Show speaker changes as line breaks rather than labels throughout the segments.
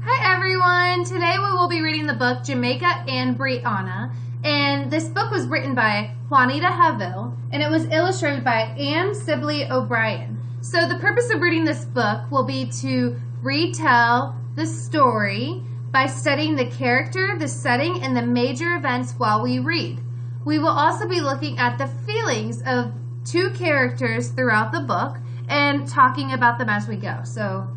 Hi everyone! Today we will be reading the book Jamaica and Brianna, and this book was written by Juanita Haville and it was illustrated by Anne Sibley O'Brien. So the purpose of reading this book will be to retell the story by studying the character, the setting, and the major events while we read. We will also be looking at the feelings of two characters throughout the book and talking about them as we go. So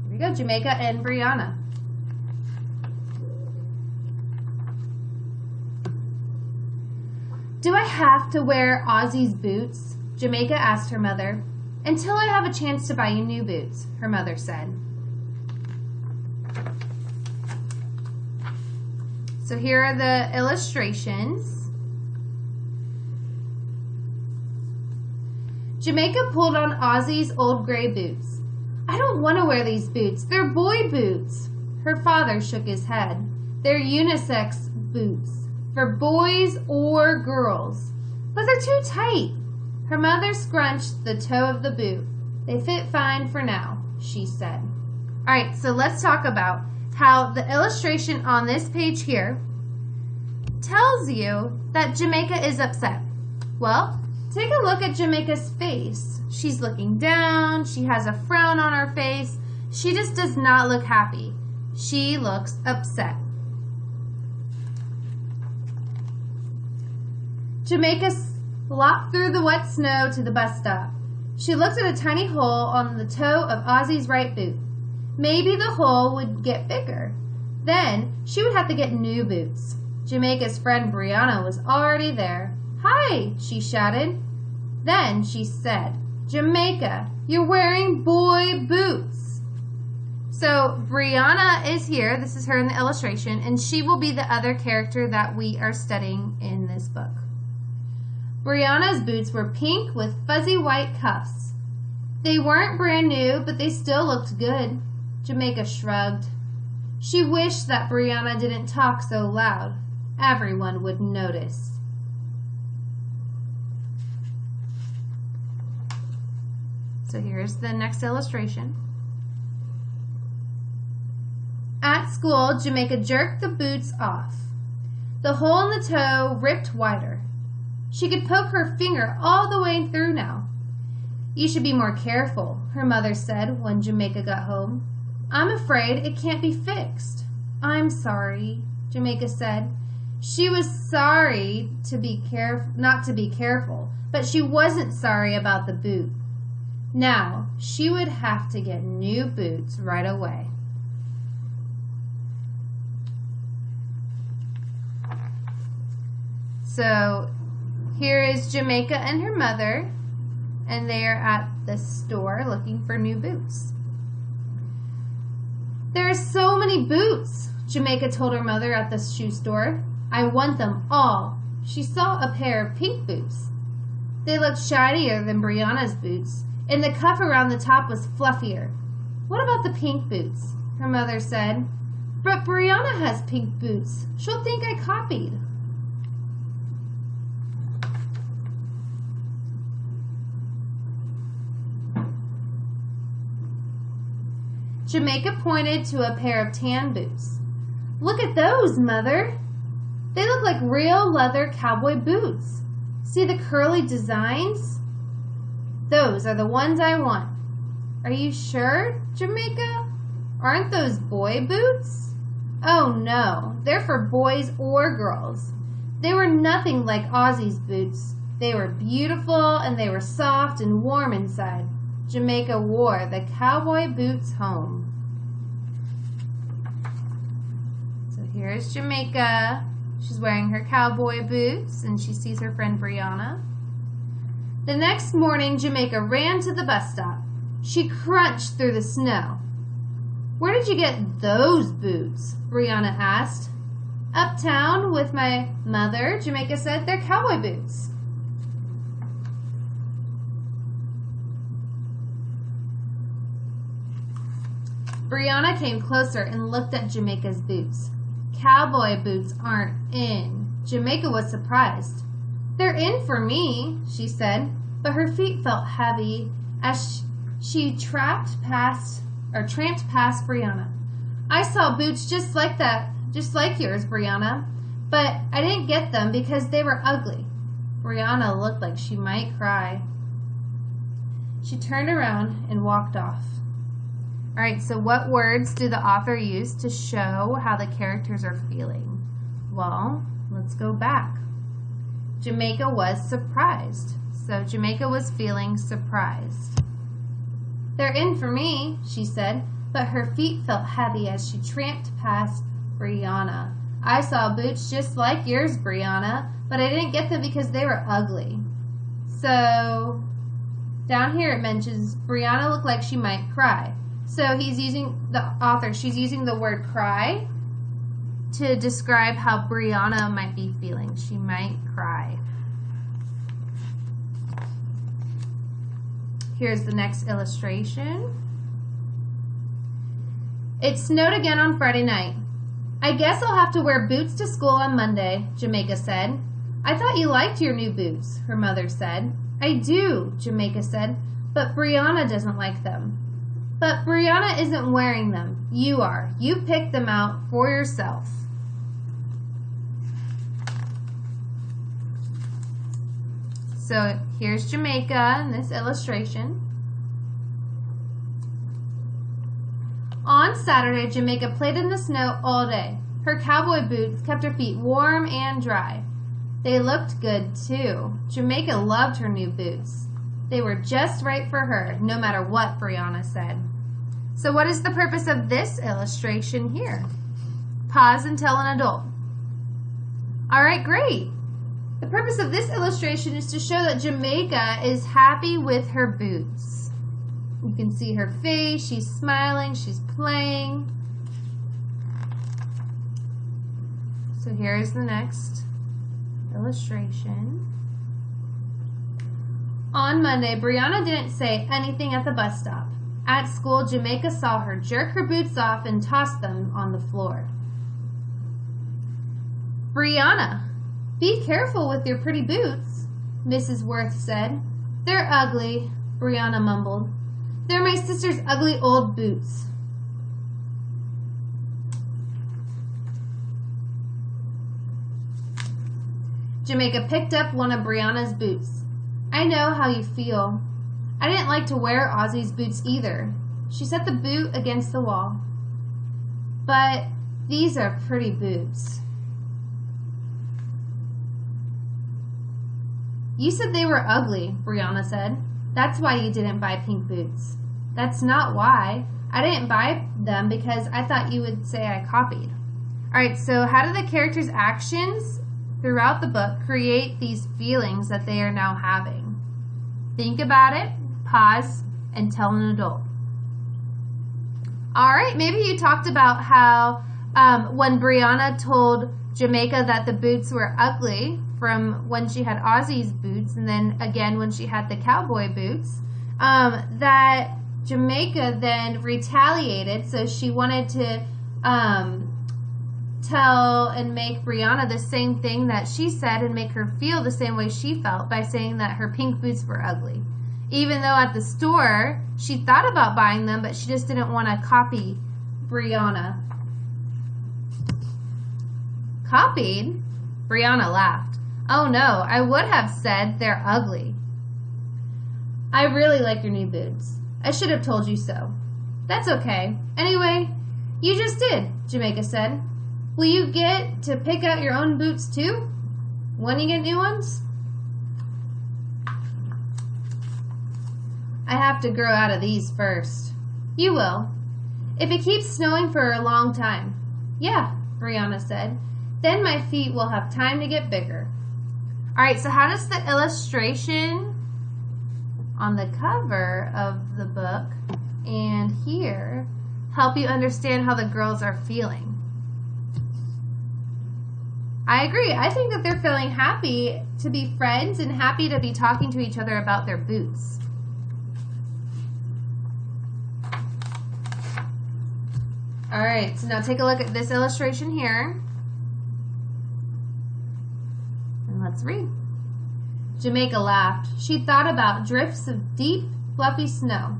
here we go, Jamaica and Brianna. Do I have to wear Ozzy's boots? Jamaica asked her mother. Until I have a chance to buy you new boots, her mother said. So here are the illustrations. Jamaica pulled on Ozzy's old gray boots. I don't want to wear these boots. They're boy boots. Her father shook his head. They're unisex boots for boys or girls. But they're too tight. Her mother scrunched the toe of the boot. They fit fine for now, she said. All right, so let's talk about how the illustration on this page here tells you that Jamaica is upset. Well, take a look at Jamaica's face. She's looking down. She has a frown on her face. She just does not look happy. She looks upset. Jamaica slopped through the wet snow to the bus stop. She looked at a tiny hole on the toe of Ozzy's right boot. Maybe the hole would get bigger. Then she would have to get new boots. Jamaica's friend Brianna was already there. Hi, she shouted. Then she said, Jamaica, you're wearing boy boots. So Brianna is here. This is her in the illustration, and she will be the other character that we are studying in this book. Brianna's boots were pink with fuzzy white cuffs. They weren't brand new, but they still looked good. Jamaica shrugged. She wished that Brianna didn't talk so loud. Everyone would notice. So here's the next illustration. At school, Jamaica jerked the boots off. The hole in the toe ripped wider. She could poke her finger all the way through now. You should be more careful, her mother said when Jamaica got home. I'm afraid it can't be fixed. I'm sorry, Jamaica said. She was sorry not to be careful, but she wasn't sorry about the boot. Now, she would have to get new boots right away. So, here is Jamaica and her mother, and they are at the store looking for new boots. There are so many boots, Jamaica told her mother at the shoe store. I want them all. She saw a pair of pink boots. They looked shinier than Brianna's boots, and the cuff around the top was fluffier. What about the pink boots? Her mother said. But Brianna has pink boots. She'll think I copied. Jamaica pointed to a pair of tan boots. Look at those, Mother. They look like real leather cowboy boots. See the curly designs? Those are the ones I want. Are you sure, Jamaica? Aren't those boy boots? Oh no, they're for boys or girls. They were nothing like Ozzy's boots. They were beautiful and they were soft and warm inside. Jamaica wore the cowboy boots home. So here's Jamaica. She's wearing her cowboy boots and she sees her friend Brianna. The next morning, Jamaica ran to the bus stop. She crunched through the snow. Where did you get those boots? Brianna asked. Uptown with my mother, Jamaica said. They're cowboy boots. Brianna came closer and looked at Jamaica's boots. Cowboy boots aren't in. Jamaica was surprised. They're in for me, she said, but her feet felt heavy as she tramped past Brianna. I saw boots just like that, just like yours, Brianna, but I didn't get them because they were ugly. Brianna looked like she might cry. She turned around and walked off. All right, so what words do the author use to show how the characters are feeling? Well, let's go back. Jamaica was surprised. So Jamaica was feeling surprised. They're in for me, she said, but her feet felt heavy as she tramped past Brianna. I saw boots just like yours, Brianna, but I didn't get them because they were ugly. So down here it mentions Brianna looked like she might cry. So he's using, the author, she's using the word cry to describe how Brianna might be feeling. She might cry. Here's the next illustration. It snowed again on Friday night. I guess I'll have to wear boots to school on Monday, Jamaica said. I thought you liked your new boots, her mother said. I do, Jamaica said, but Brianna doesn't like them. But Brianna isn't wearing them. You are. You picked them out for yourself. So here's Jamaica in this illustration. On Saturday, Jamaica played in the snow all day. Her cowboy boots kept her feet warm and dry. They looked good too. Jamaica loved her new boots. They were just right for her, no matter what Brianna said. So what is the purpose of this illustration here? Pause and tell an adult. All right, great. The purpose of this illustration is to show that Jamaica is happy with her boots. You can see her face, she's smiling, she's playing. So here's the next illustration. On Monday, Brianna didn't say anything at the bus stop. At school, Jamaica saw her jerk her boots off and toss them on the floor. Brianna, be careful with your pretty boots, Mrs. Worth said. They're ugly, Brianna mumbled. They're my sister's ugly old boots. Jamaica picked up one of Brianna's boots. I know how you feel. I didn't like to wear Ozzy's boots either. She set the boot against the wall. But these are pretty boots. You said they were ugly, Brianna said. That's why you didn't buy pink boots. That's not why. I didn't buy them because I thought you would say I copied. Alright, so how do the characters' actions throughout the book create these feelings that they are now having? Think about it, pause, and tell an adult. Alright, maybe you talked about how when Brianna told Jamaica that the boots were ugly from when she had Ozzy's boots and then again when she had the cowboy boots, that Jamaica then retaliated, so she wanted to tell and make Brianna the same thing that she said and make her feel the same way she felt by saying that her pink boots were ugly. Even though at the store she thought about buying them, but she just didn't want to copy Brianna. Copied? Brianna laughed. Oh no, I would have said they're ugly. I really like your new boots. I should have told you so. That's okay. Anyway, you just did, Jamaica said. Will you get to pick out your own boots too? When you get new ones? I have to grow out of these first. You will. If it keeps snowing for a long time. Yeah, Brianna said. Then my feet will have time to get bigger. Alright, so how does the illustration on the cover of the book and here help you understand how the girls are feeling? I agree. I think that they're feeling happy to be friends and happy to be talking to each other about their boots. Alright, so now take a look at this illustration here. And let's read. Jamaica laughed. She thought about drifts of deep, fluffy snow.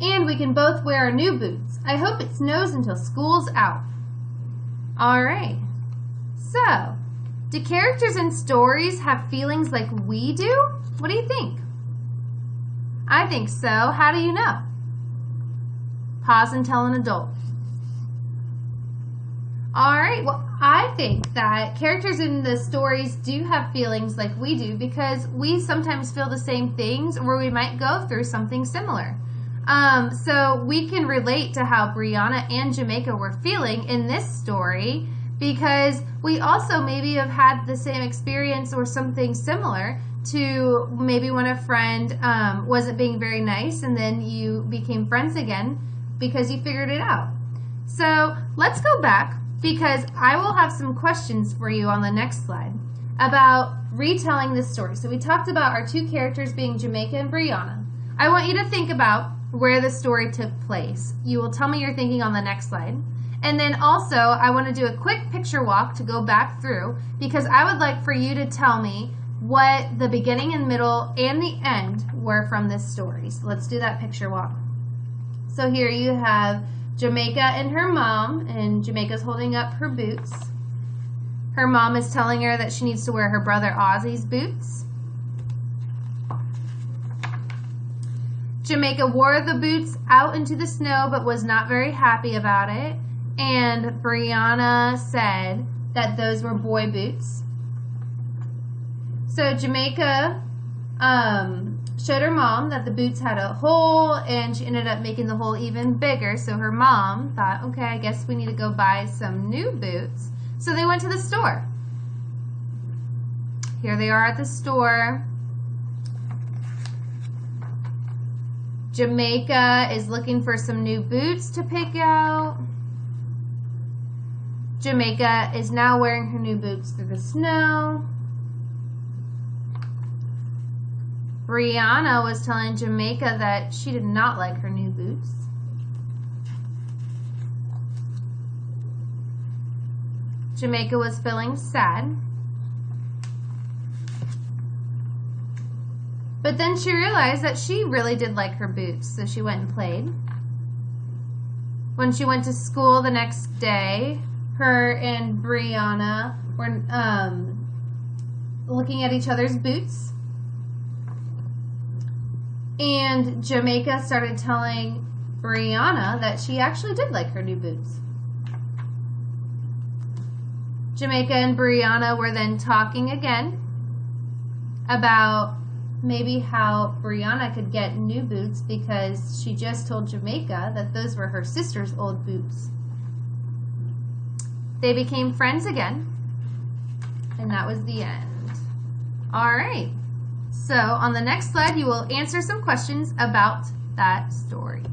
And we can both wear our new boots. I hope it snows until school's out. All right. So, do characters in stories have feelings like we do? What do you think? I think so. How do you know? Pause and tell an adult. All right. Well, I think that characters in the stories do have feelings like we do because we sometimes feel the same things or we might go through something similar. So we can relate to how Brianna and Jamaica were feeling in this story because we also maybe have had the same experience or something similar to maybe when a friend wasn't being very nice and then you became friends again because you figured it out. So let's go back because I will have some questions for you on the next slide about retelling this story. So we talked about our two characters being Jamaica and Brianna. I want you to think about where the story took place. You will tell me your thinking on the next slide. And then also, I want to do a quick picture walk to go back through because I would like for you to tell me what the beginning and middle and the end were from this story. So let's do that picture walk. So here you have Jamaica and her mom, and Jamaica's holding up her boots. Her mom is telling her that she needs to wear her brother Ozzy's boots. Jamaica wore the boots out into the snow but was not very happy about it. And Brianna said that those were boy boots. So Jamaica showed her mom that the boots had a hole and she ended up making the hole even bigger. So her mom thought, okay, I guess we need to go buy some new boots. So they went to the store. Here they are at the store. Jamaica is looking for some new boots to pick out. Jamaica is now wearing her new boots through the snow. Brianna was telling Jamaica that she did not like her new boots. Jamaica was feeling sad. But then she realized that she really did like her boots, so she went and played. When she went to school the next day, her and Brianna were looking at each other's boots. And Jamaica started telling Brianna that she actually did like her new boots. Jamaica and Brianna were then talking again about maybe how Brianna could get new boots because she just told Jamaica that those were her sister's old boots. They became friends again, and that was the end. All right. So on the next slide, you will answer some questions about that story.